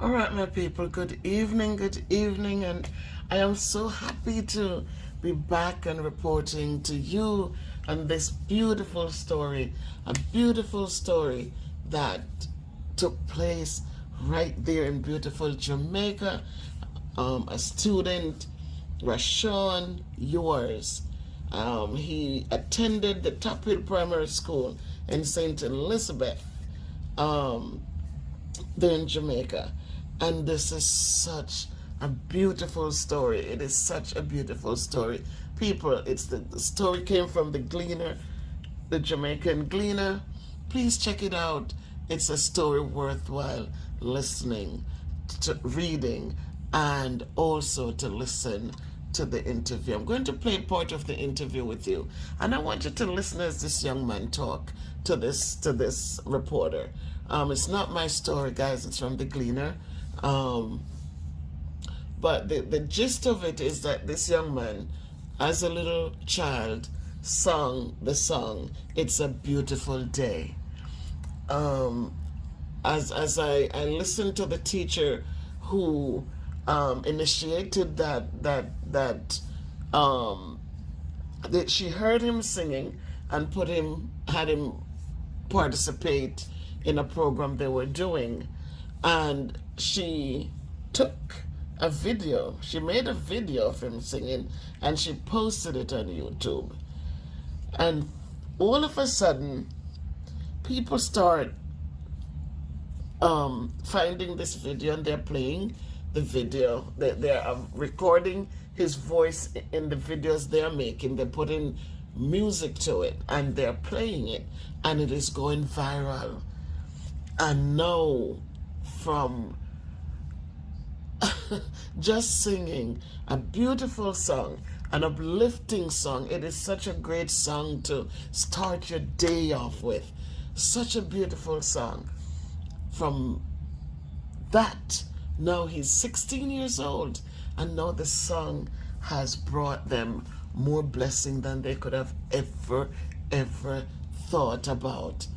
All right, my people, good evening, and I am so happy to be back and reporting to you on this beautiful story, a beautiful story that took place right there in beautiful Jamaica. A student, RUSHAWN EWEARS, he attended the Top Hill Primary School in St. Elizabeth, there in Jamaica. And this is such a beautiful story. It is such a beautiful story. People, the story came from the Gleaner, the Jamaican Gleaner. Please check it out. It's a story worthwhile listening, to reading, and also to listen to the interview. I'm going to play part of the interview with you, and I want you to listen as this young man talk to this reporter. It's not my story, guys. It's from the Gleaner. But the gist of it is that this young man, as a little child, sung the song "It's a Beautiful Day." As I listened to the teacher who initiated that she heard him singing and had him participate in a program they were doing, and she took a video. She made a video of him singing and she posted it on YouTube. And all of a sudden, people start finding this video and they're playing the video. They're recording his voice in the videos they're making. They're putting music to it and they're playing it, and it is going viral. And now, from just singing a beautiful song, an uplifting song. It is such a great song to start your day off with. Such a beautiful song. From that, now he's 16 years old, and now the song has brought them more blessing than they could have ever thought about.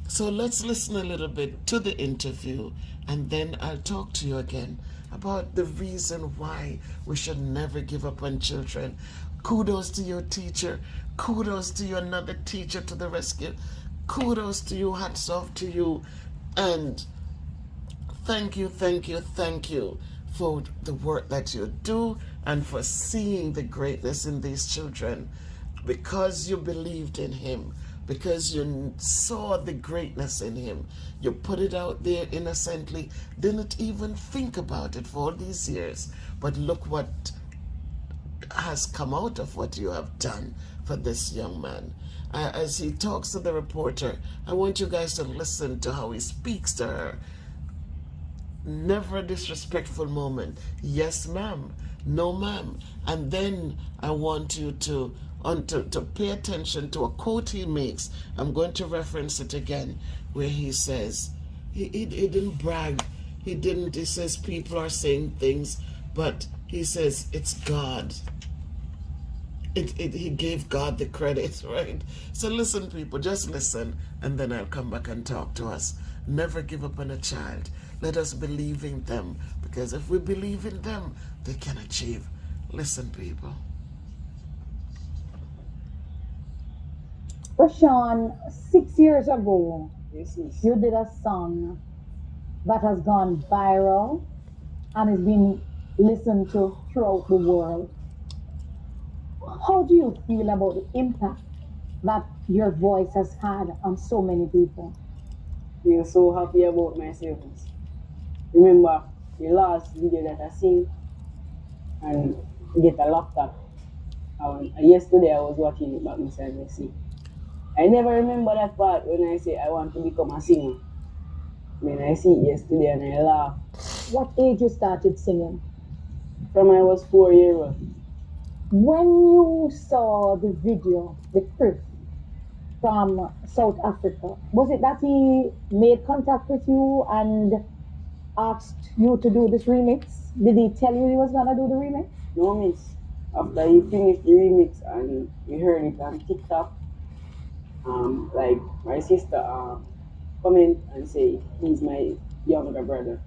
So let's listen a little bit to the interview, and then I'll talk to you again about the reason why we should never give up on children. Kudos to your teacher. Kudos to you, another teacher to the rescue. Kudos to you. Hats off to you. And thank you for the work that you do and for seeing the greatness in these children, because you believed in him, because you saw the greatness in him. You put it out there innocently, didn't even think about it for all these years. But look what has come out of what you have done for this young man. As he talks to the reporter, I want you guys to listen to how he speaks to her. Never a disrespectful moment. Yes, ma'am. No, ma'am. And then I want you to pay attention to a quote he makes. I'm going to reference it again, where he says, he didn't brag. He says people are saying things, but he says it's God. He gave God the credit, right? So listen, people, just listen, and then I'll come back and talk to us. Never give up on a child. Let us believe in them, because if we believe in them, they can achieve. Listen, people. RUSHAWN, 6 years ago, you did a song that has gone viral and is being listened to throughout the world. How do you feel about the impact that your voice has had on so many people? I feel so happy about myself. Remember the last video that I sing and get a laptop. Yesterday I was watching it back inside my seat. I never remember that part when I say I want to become a singer. When I see it yesterday and I laugh. What age you started singing? From I was 4 years old. When you saw the video, the clip from South Africa, was it that he made contact with you and asked you to do this remix? Did he tell you he was gonna do the remix? No, miss. After he finished the remix and we heard it on TikTok, like my sister comment and say he's my younger brother.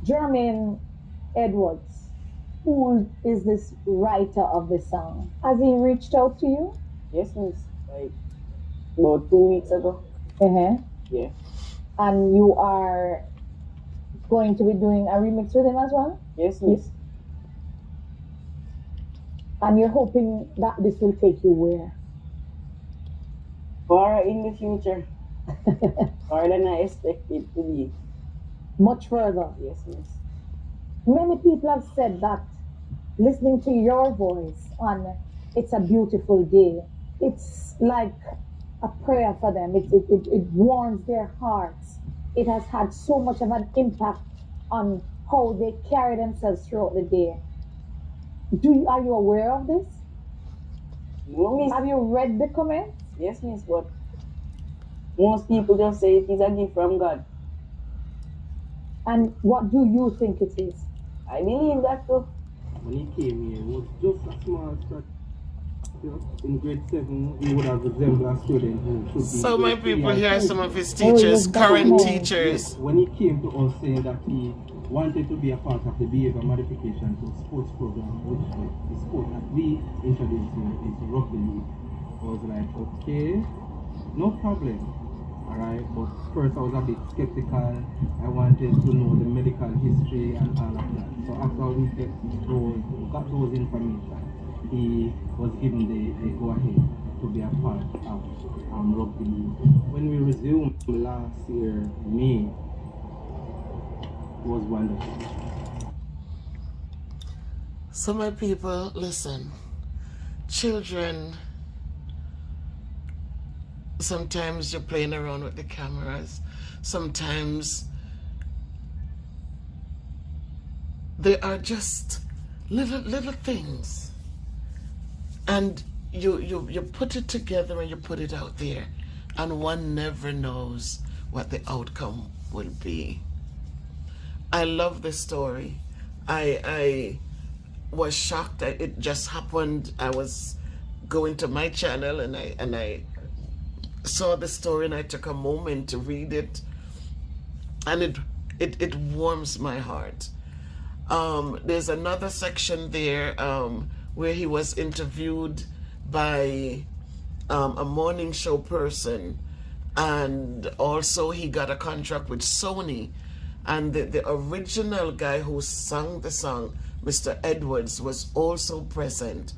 Jermaine Edwards, who is this writer of the song? Has he reached out to you? Yes, miss. Like about 2 weeks ago. Uh-huh. Yeah. And you are going to be doing a remix with him as well? Yes, miss. And you're hoping that this will take you where? Far in the future. Far than I expected to be. Much further. Yes, miss. Many people have said that listening to your voice on It's a Beautiful Day, it's like a prayer for them. It warms their hearts. It has had so much of an impact on how they carry themselves throughout the day. Are you aware of this? No, miss. Have you read the comments? Yes, miss, but most people just say it is a gift from God. And what do you think it is? I believe that too. When he came here, it was just a small start. In grade 7, he would have resembled a student who should be. So my people, here are some of his Oh, teachers, yes, current that's teachers. When he came to us saying that he wanted to be a part of the behavior modification to sports program, which the sport that we introduced him is rugby league, I was like, okay, no problem. Alright, but first I was a bit skeptical. I wanted to know the medical history and all of that. So after we got those information, he was given the go ahead to be a part of rugby league. When we resumed last year, May, it was wonderful. So my people, listen, children, sometimes you're playing around with the cameras, sometimes they are just little things, and you put it together and you put it out there, and one never knows what the outcome will be. I love this story. I was shocked that it just happened. I was going to my channel and I saw the story and I took a moment to read it, and it warms my heart. There's another section there where he was interviewed by a morning show person, and also he got a contract with Sony, and the original guy who sang the song, Mr. Edwards, was also present.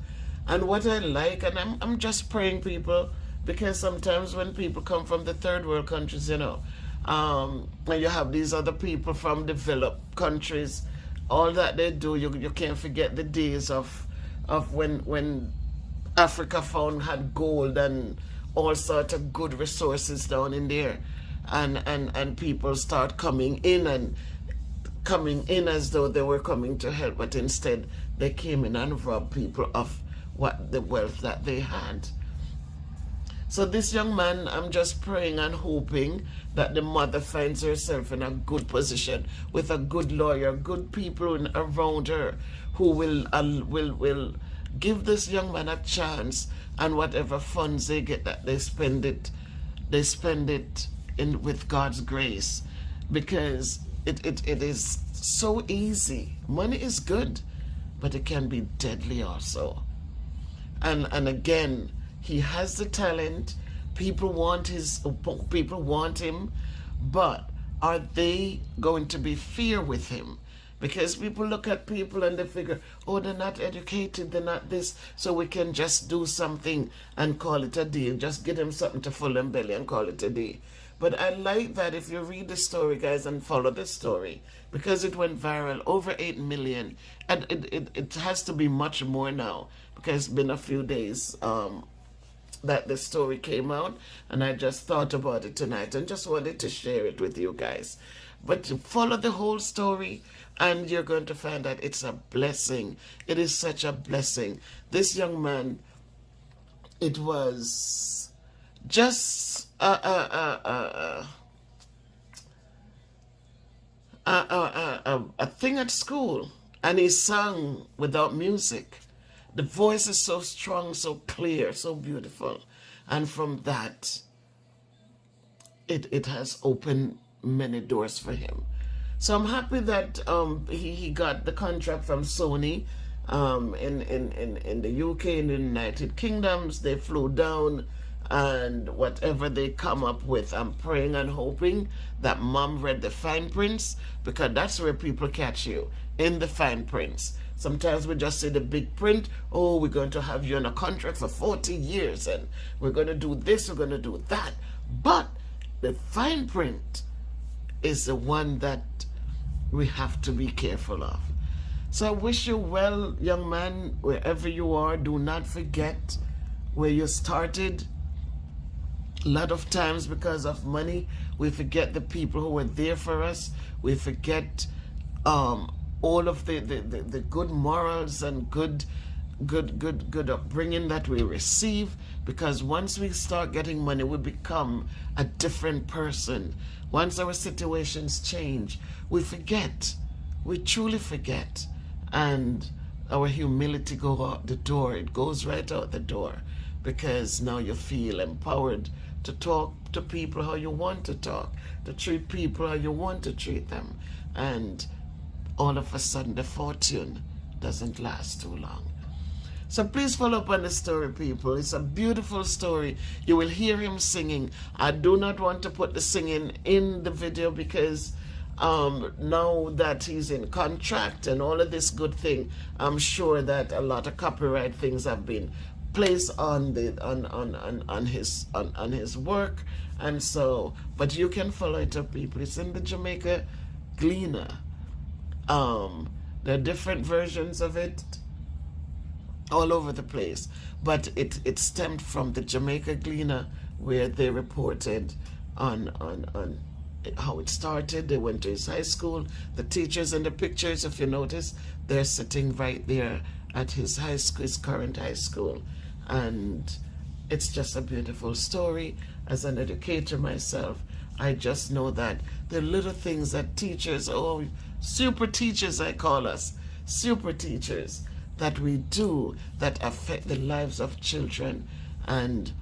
And what I like, and I'm just praying, people, because sometimes when people come from the third world countries, and you have these other people from developed countries, all that they do, you can't forget the days of when Africa had gold and all sorts of good resources down in there, and people start coming in as though they were coming to help, but instead they came in and robbed people of what the wealth that they had. So this young man, I'm just praying and hoping that the mother finds herself in a good position with a good lawyer, good people around her who will give this young man a chance, and whatever funds they get, that they spend it in with God's grace, because it is so easy. Money is good, but it can be deadly also. And again, he has the talent. People want him, but are they going to be fair with him? Because people look at people and they figure, oh, they're not educated, they're not this, so we can just do something and call it a day. Just get them something to fill them belly and call it a day. But I like that if you read the story, guys, and follow the story, because it went viral, over 8 million. And it has to be much more now, because it's been a few days that the story came out, and I just thought about it tonight and just wanted to share it with you guys. But follow the whole story, and you're going to find that it's a blessing. It is such a blessing. This young man, it was just a thing at school, and he sang without music. The voice is so strong, so clear, so beautiful, and from that, it has opened many doors for him. So I'm happy that he got the contract from Sony in the UK, in the United Kingdoms. They flew down, and whatever they come up with, I'm praying and hoping that mom read the fine prints, because that's where people catch you, in the fine prints. Sometimes we just see the big print. Oh, we're going to have you on a contract for 40 years and we're going to do this, we're going to do that. But the fine print is the one that we have to be careful of. So I wish you well, young man, wherever you are. Do not forget where you started. A lot of times, because of money, we forget the people who were there for us. We forget all of the good morals and good upbringing that we receive, because once we start getting money, we become a different person. Once our situations change, we forget. We truly forget. And our humility goes out the door. It goes right out the door, because now you feel empowered to talk to people how you want to talk, to treat people how you want to treat them. And all of a sudden, the fortune doesn't last too long. So please follow up on the story, people. It's a beautiful story. You will hear him singing. I do not want to put the singing in the video, because now that he's in contract and all of this good thing, I'm sure that a lot of copyright things have been placed on his work. And so, but you can follow it up, people. It's in the Jamaica Gleaner. There are different versions of it all over the place, but it stemmed from the Jamaica Gleaner, where they reported on how it started. They went to his high school. The teachers in the pictures, if you notice, they're sitting right there at his high school, his current high school. And it's just a beautiful story. As an educator myself, I just know that the little things that teachers, oh, super teachers I call us, super teachers, that we do that affect the lives of children. And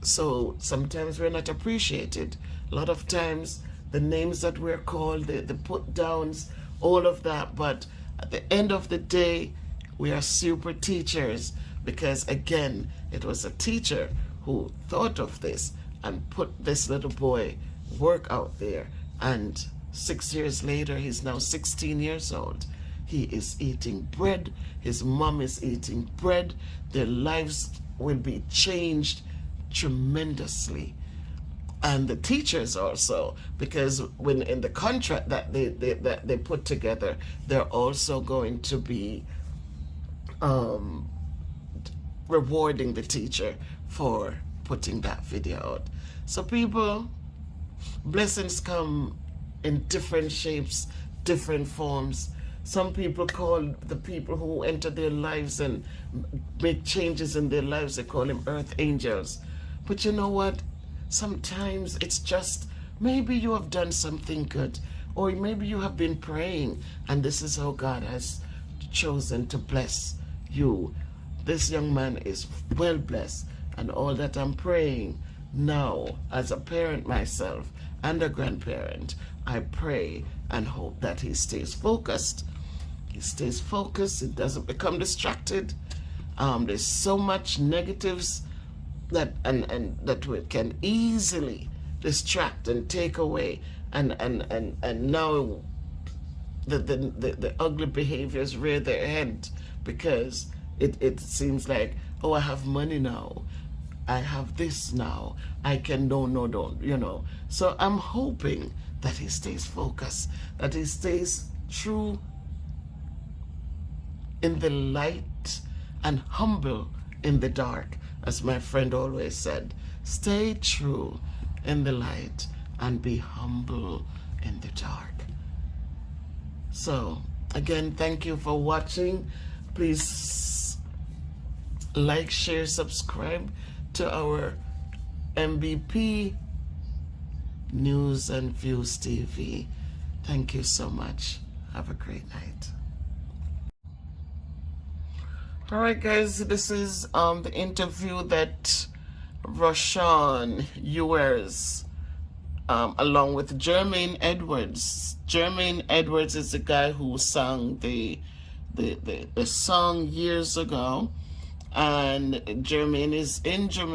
so sometimes we're not appreciated. A lot of times the names that we're called, the put downs, all of that. But at the end of the day, we are super teachers, because again, it was a teacher who thought of this and put this little boy work out there. And 6 years later, he's now 16 years old. He is eating bread. His mom is eating bread. Their lives will be changed tremendously. And the teachers also, because when in the contract that they put together, they're also going to be rewarding the teacher for putting that video out. So people, blessings come in different shapes, different forms. Some people call the people who enter their lives and make changes in their lives, they call them earth angels. But you know what? Sometimes it's just, maybe you have done something good, or maybe you have been praying, and this is how God has chosen to bless you. This young man is well blessed, and all that I'm praying now, as a parent myself and a grandparent, I pray and hope that he stays focused. He stays focused. He doesn't become distracted. There's so much negatives that and that we can easily distract and take away, and now the ugly behaviors rear their head, because it seems like, oh, I have money now, I have this now, I can don't, you know. So I'm hoping that he stays focused, that he stays true in the light and humble in the dark. As my friend always said, stay true in the light and be humble in the dark. So again, thank you for watching. Please like, share, subscribe to our MVP News and Views TV. Thank you so much. Have a great night. All right, guys, this is the interview that RUSHAWN EWEARS along with Jermaine Edwards. Jermaine Edwards is the guy who sang the song years ago, and Jermaine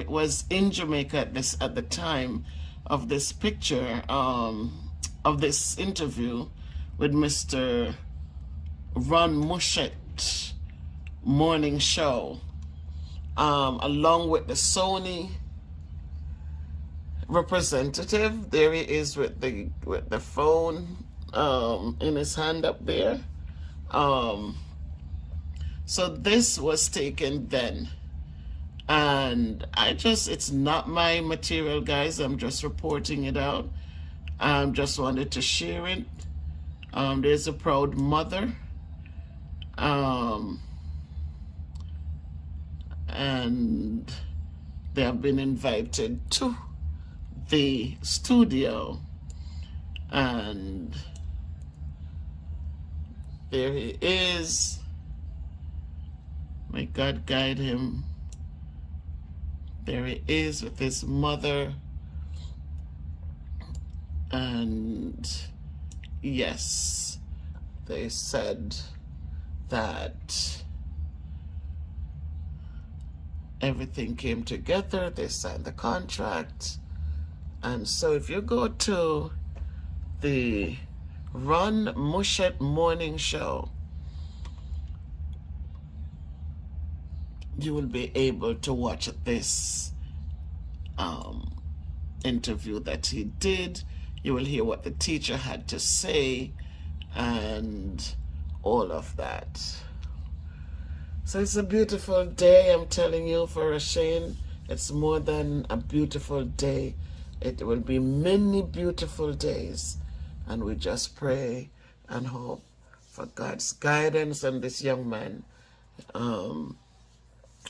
was in Jamaica at the time of this picture, of this interview with Mr. Ron Mushet morning show, along with the Sony representative. There he is with the phone in his hand up there. So this was taken then, and it's not my material, guys. I'm just reporting it out. I just wanted to share it. There's a proud mother, and they have been invited to the studio, and there he is. May God guide him. There he is with his mother, and yes, they said that everything came together. They signed the contract. And so if you go to the Ron Mushet morning show, you will be able to watch this interview that he did. You will hear what the teacher had to say and all of that. So it's a beautiful day, I'm telling you, for RUSHAWN. It's more than a beautiful day. It will be many beautiful days. And we just pray and hope for God's guidance on this young man.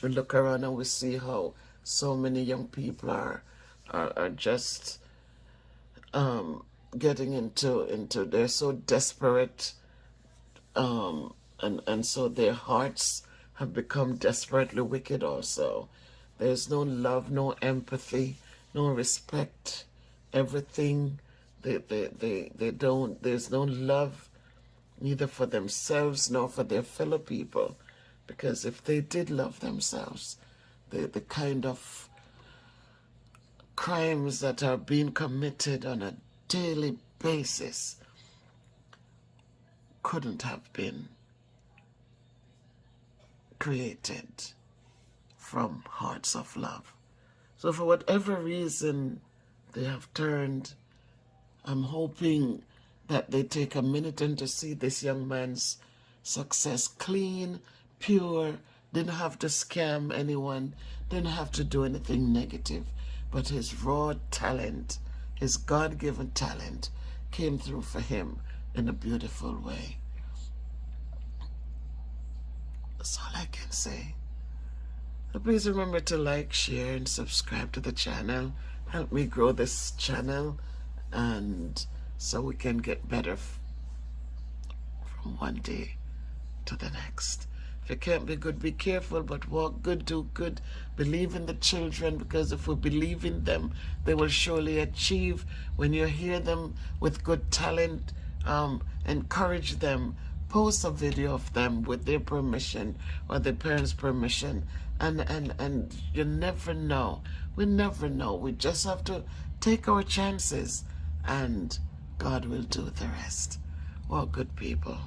We look around and we see how so many young people are just getting into they're so desperate, and so their hearts have become desperately wicked also. There's no love, no empathy, no respect. Everything they don't, there's no love neither for themselves nor for their fellow people. Because if they did love themselves, the kind of crimes that are being committed on a daily basis couldn't have been created from hearts of love. So for whatever reason they have turned, I'm hoping that they take a minute and to see this young man's success clean, pure, didn't have to scam anyone, didn't have to do anything negative, but his raw talent, his God-given talent, came through for him in a beautiful way. That's all I can say. So please remember to like, share, and subscribe to the channel. Help me grow this channel, and so we can get better from one day to the next. If you can't be good, be careful, but walk good, do good. Believe in the children, because if we believe in them, they will surely achieve. When you hear them with good talent, encourage them. Post a video of them with their permission or their parents' permission. And you never know. We never know. We just have to take our chances, and God will do the rest. Well, good people.